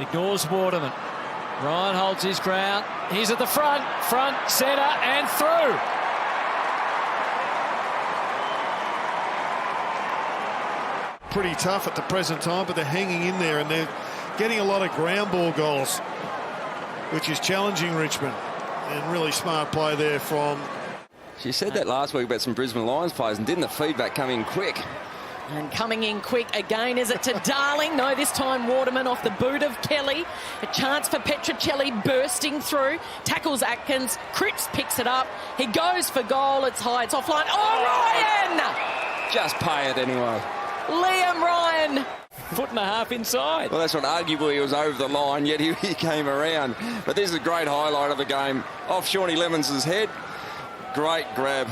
Ignores Waterman. Ryan holds his ground. He's at the front, centre and through. Pretty tough at the present time, but they're hanging in there and they're getting a lot of ground ball goals, which is challenging Richmond. And really smart play there from... She said that last week about some Brisbane Lions players, and didn't the feedback come in quick? And coming in quick again, is it to Darling? No, this time Waterman off the boot of Kelly. A chance for Petrucelle bursting through. Tackles Atkins. Cripps picks it up. He goes for goal. It's high. It's offline. Oh, Ryan! Just pay it anyway. Liam Ryan. Foot and a half inside. Well, that's what arguably he was over the line, yet he came around. But this is a great highlight of the game. Off Shawnee Lemons' head. Great grab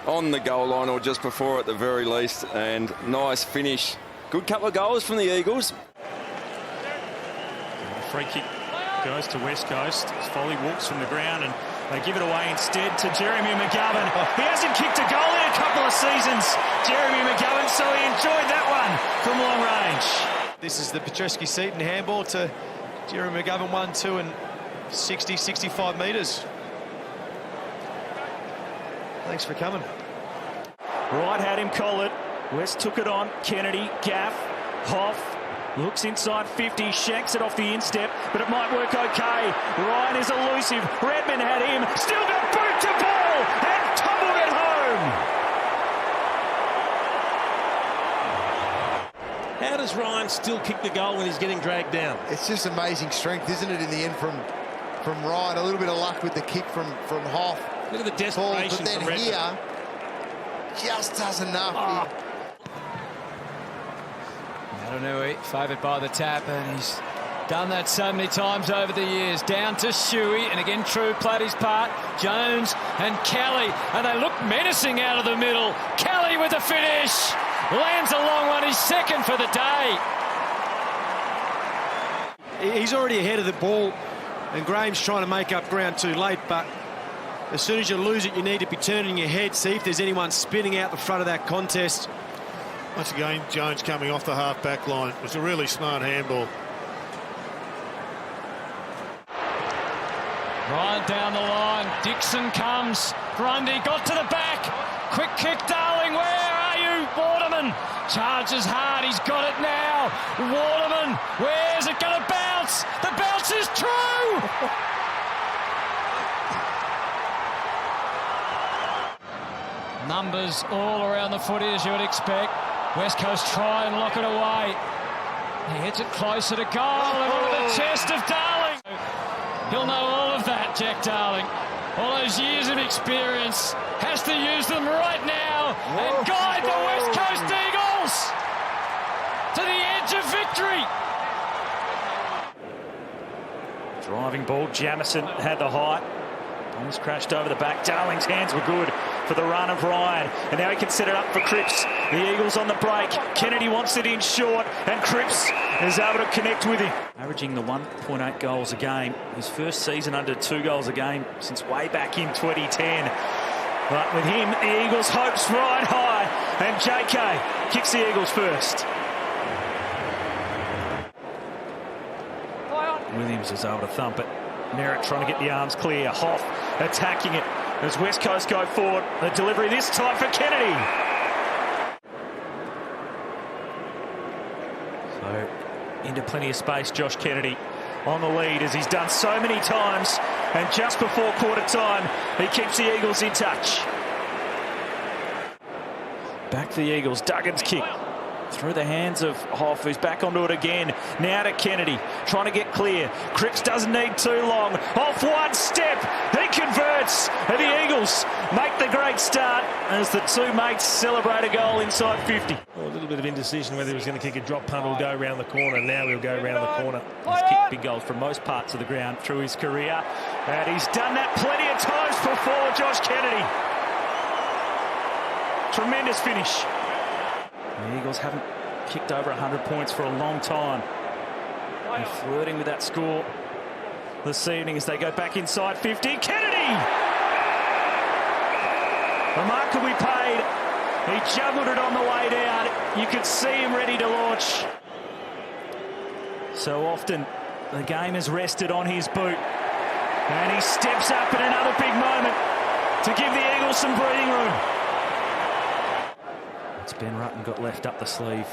on the goal line, or just before at the very least, and nice finish. Good couple of goals from the Eagles. The free kick goes to West Coast. Foley walks from the ground and they give it away instead to Jeremy McGovern. He hasn't kicked a goal in a couple of seasons, Jeremy McGovern, so he enjoyed that one from long range. This is the Petrucelle-Seaton handball to Jeremy McGovern, 1-2 and 60, 65 metres. Thanks for coming. Wright had him collared. West took it on. Kennedy, Gaff, Hoff. Looks inside 50, shanks it off the instep, but it might work okay. Ryan is elusive. Redmond had him. Still got boot to ball and tumbled it home. How does Ryan still kick the goal when he's getting dragged down? It's just amazing strength, isn't it, in the end from Ryan. A little bit of luck with the kick from Hoff. Look at the desperation but then from Redmond. here, just does enough. Adonui favoured by the tap, and he's done that so many times over the years. Down to Shuey, and again True played his part. Jones and Kelly, and they look menacing out of the middle. Kelly with the finish. Lands a long one, he's second for the day. He's already ahead of the ball, and Graham's trying to make up ground too late, but as soon as you lose it, you need to be turning your head, see if there's anyone spinning out the front of that contest. Once again, Jones coming off the half-back line. It was a really smart handball. Ryan down the line. Dixon comes. Grundy got to the back. Quick kick, Darling. Where are you? Waterman charges hard. He's got it now. Waterman. Where's it going to bounce? The bounce is true. Numbers all around the footy, as you would expect. West Coast try and lock it away. He hits it closer to goal and onto the chest of Darling. He'll know all of that, Jack Darling. All those years of experience. Has to use them right now and guide the West Coast Eagles to the edge of victory. Driving ball, Jamison had the height. Ball's crashed over the back. Darling's hands were good for the run of Ryan. And now he can set it up for Cripps. The Eagles on the break. Kennedy wants it in short, and Cripps is able to connect with him. Averaging the 1.8 goals a game. His first season under 2 goals a game since way back in 2010. But with him, the Eagles' hopes ride high. And JK kicks the Eagles first. Williams is able to thump it. Merritt trying to get the arms clear. Hoff attacking it as West Coast go forward. The delivery this time for Kennedy. So into plenty of space, Josh Kennedy on the lead as he's done so many times. And just before quarter time, he keeps the Eagles in touch. Back to the Eagles. Duggan's kick. Through the hands of Hoff, who's back onto it again. Now to Kennedy, trying to get clear. Cripps doesn't need too long. Off one step, he converts. And the Eagles make the great start as the two mates celebrate a goal inside 50. Well, a little bit of indecision whether he was going to kick a drop punt or go around the corner. Now he'll go around the corner. He's kicked big goals from most parts of the ground through his career. And he's done that plenty of times before, Josh Kennedy. Tremendous finish. The Eagles haven't kicked over 100 points for a long time. And flirting with that score this evening as they go back inside 50. Kennedy! Remarkably paid. He juggled it on the way down. You could see him ready to launch. So often The game has rested on his boot. And he steps up in another big moment to give the Eagles some breathing room. It's Ben Rutten got left up the sleeve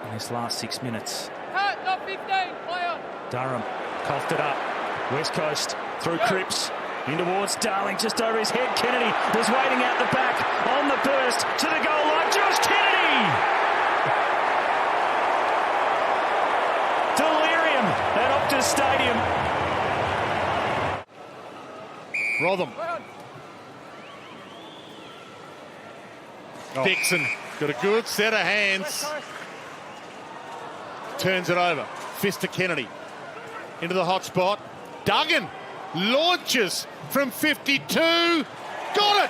in his last 6 minutes. Not 15, player. Durham coughed it up. West Coast through Cripps. In towards Darling, just over his head. Kennedy was waiting out the back on the burst to the goal line. Josh Kennedy! Delirium at Optus Stadium. Rotham. Dixon got a good set of hands. Turns it over. Fist to Kennedy. Into the hot spot. Duggan launches from 52. Got it!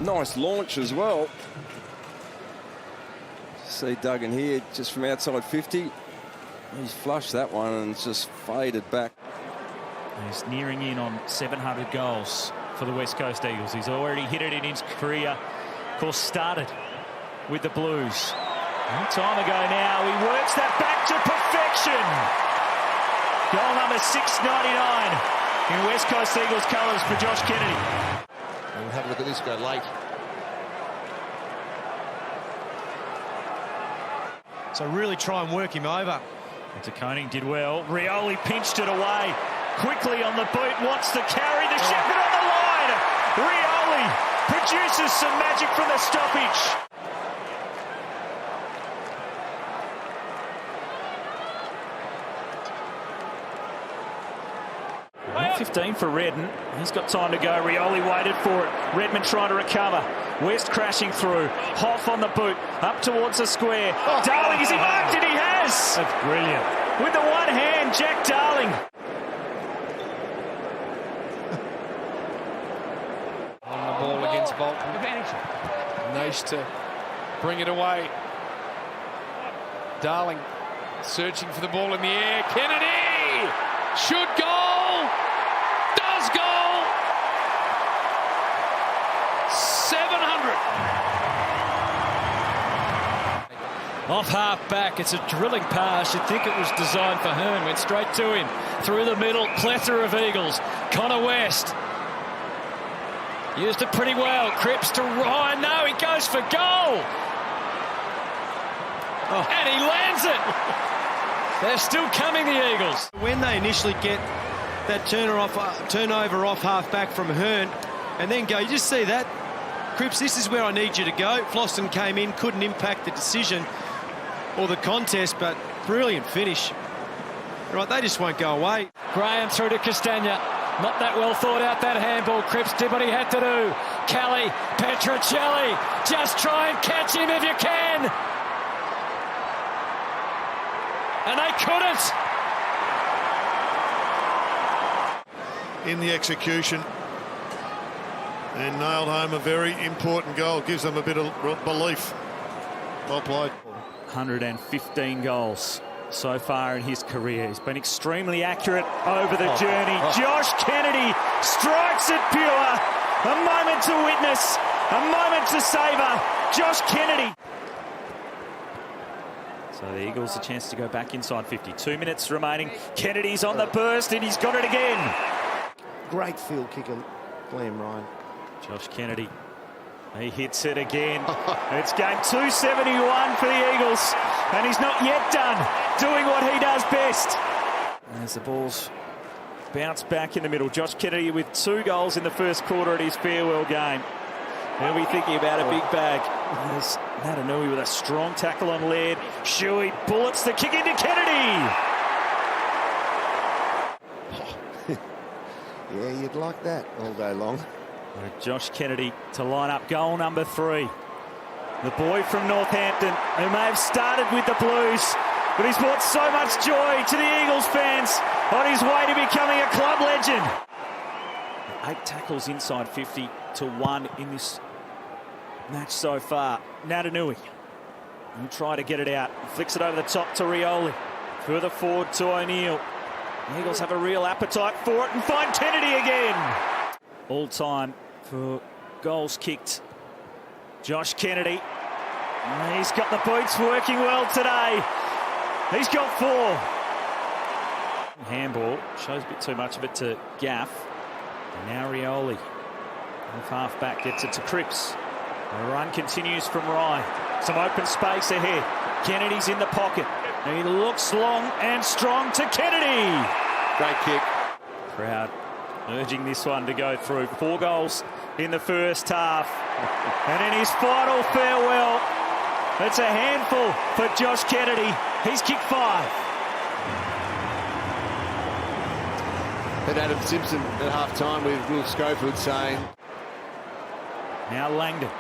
Nice launch as well. See Duggan here just from outside 50. He's flushed that one and it's just faded back. He's nearing in on 700 goals for the West Coast Eagles. He's already hit it in his career. Of course, started with the Blues. A long time ago now, he works that back to perfection. Goal number 699 in West Coast Eagles colours for Josh Kennedy. We'll have a look at this go late. So really try and work him over. Koning did well. Rioli pinched it away. Quickly on the boot, wants to carry the shepherd on the line. Rioli produces some magic from the stoppage. 15 for Redden. He's got time to go. Rioli waited for it. Redmond trying to recover. West crashing through. Hoff on the boot. Up towards the square. Darling, is he marked it? He has! That's brilliant. With the one hand, Jack Darling. On the ball against Bolton. Nice to bring it away. Darling searching for the ball in the air. Kennedy! Should goal! Does goal! 700! Off half back, it's a drilling pass. You'd think it was designed for Hearn. Went straight to him. Through the middle, plethora of Eagles. Connor West. Used it pretty well. Cripps to Ryan. No, he goes for goal. Oh. And he lands it. They're still coming, the Eagles. When they initially get that turnover off half back from Hearn and then go, you just see that. Cripps, this is where I need you to go. Floston came in, couldn't impact the decision or the contest, but brilliant finish. Right, they just won't go away. Graham through to Castagna. Not that well thought out, that handball. Cripps did what he had to do. Kelly, Petrucelle, just try and catch him if you can. And they couldn't. In the execution and nailed home a very important goal. Gives them a bit of belief. Well played. 115 goals so far in his career. He's been extremely accurate over the journey. Josh Kennedy strikes it pure. A moment to witness, a moment to savour. Josh Kennedy. So the Eagles a chance to go back inside 50. 2 minutes remaining. Kennedy's on the burst and he's got it again. Great field kicker, Liam Ryan. Josh Kennedy. He hits it again. It's game 271 for the Eagles. And he's not yet done doing what he does best. As the ball's bounced back in the middle. Josh Kennedy with 2 goals in the first quarter at his farewell game. He'll be thinking about a big bag. There's Natanui with a strong tackle on Laird. Shuey bullets the kick into Kennedy. Yeah, you'd like that all day long. Josh Kennedy to line up goal number 3. The boy from Northampton who may have started with the Blues, but he's brought so much joy to the Eagles fans on his way to becoming a club legend. 8 tackles inside 50 to 1 in this match so far. Natanui will try to get it out. Flicks it over the top to Rioli. Further forward to O'Neill. The Eagles have a real appetite for it and find Kennedy again. All time for goals kicked. Josh Kennedy He's got the boots working well today. He's got 4. Handball. Shows a bit too much of it to Gaff. And now Rioli. Off half back gets it to Cripps. The run continues from Ryan. Some open space ahead. Kennedy's in the pocket. He looks long and strong to Kennedy. Great kick. Crowd urging this one to go through. 4 goals in the first half. And in his final farewell, it's a handful for Josh Kennedy. He's kicked 5. And Adam Simpson at half-time with Will Schofield saying... Now Langdon.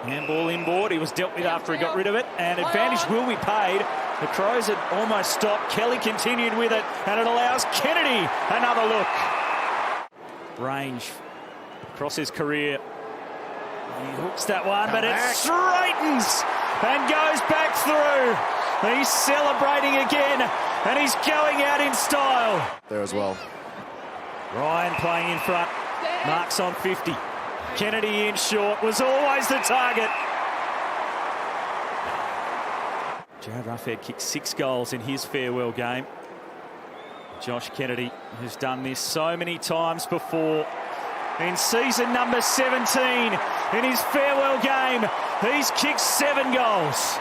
Handball inboard. He was dealt with after he got rid of it. And advantage will be paid. The Crows had almost stopped. Kelly continued with it. And it allows Kennedy another look. Range across his career. He hooks that one, but it straightens and goes back through. He's celebrating again. And he's going out in style. There as well. Ryan playing in front. Marks on 50. Kennedy in short was always the target. Jared Ruffhead kicked 6 goals in his farewell game. Josh Kennedy, who's done this so many times before. In season number 17, in his farewell game, he's kicked 7 goals.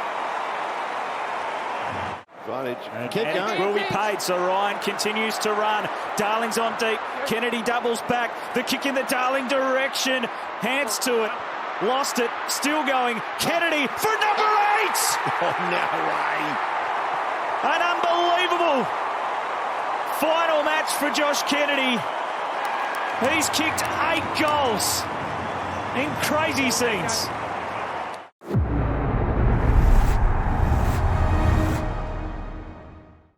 And keep going. Will be paid, so Ryan continues to run. Darling's on deep. Kennedy doubles back. The kick in the Darling direction. Hands to it. Lost it. Still going. Kennedy for number 8! Oh, no way. An unbelievable final match for Josh Kennedy. He's kicked 8 goals in crazy scenes.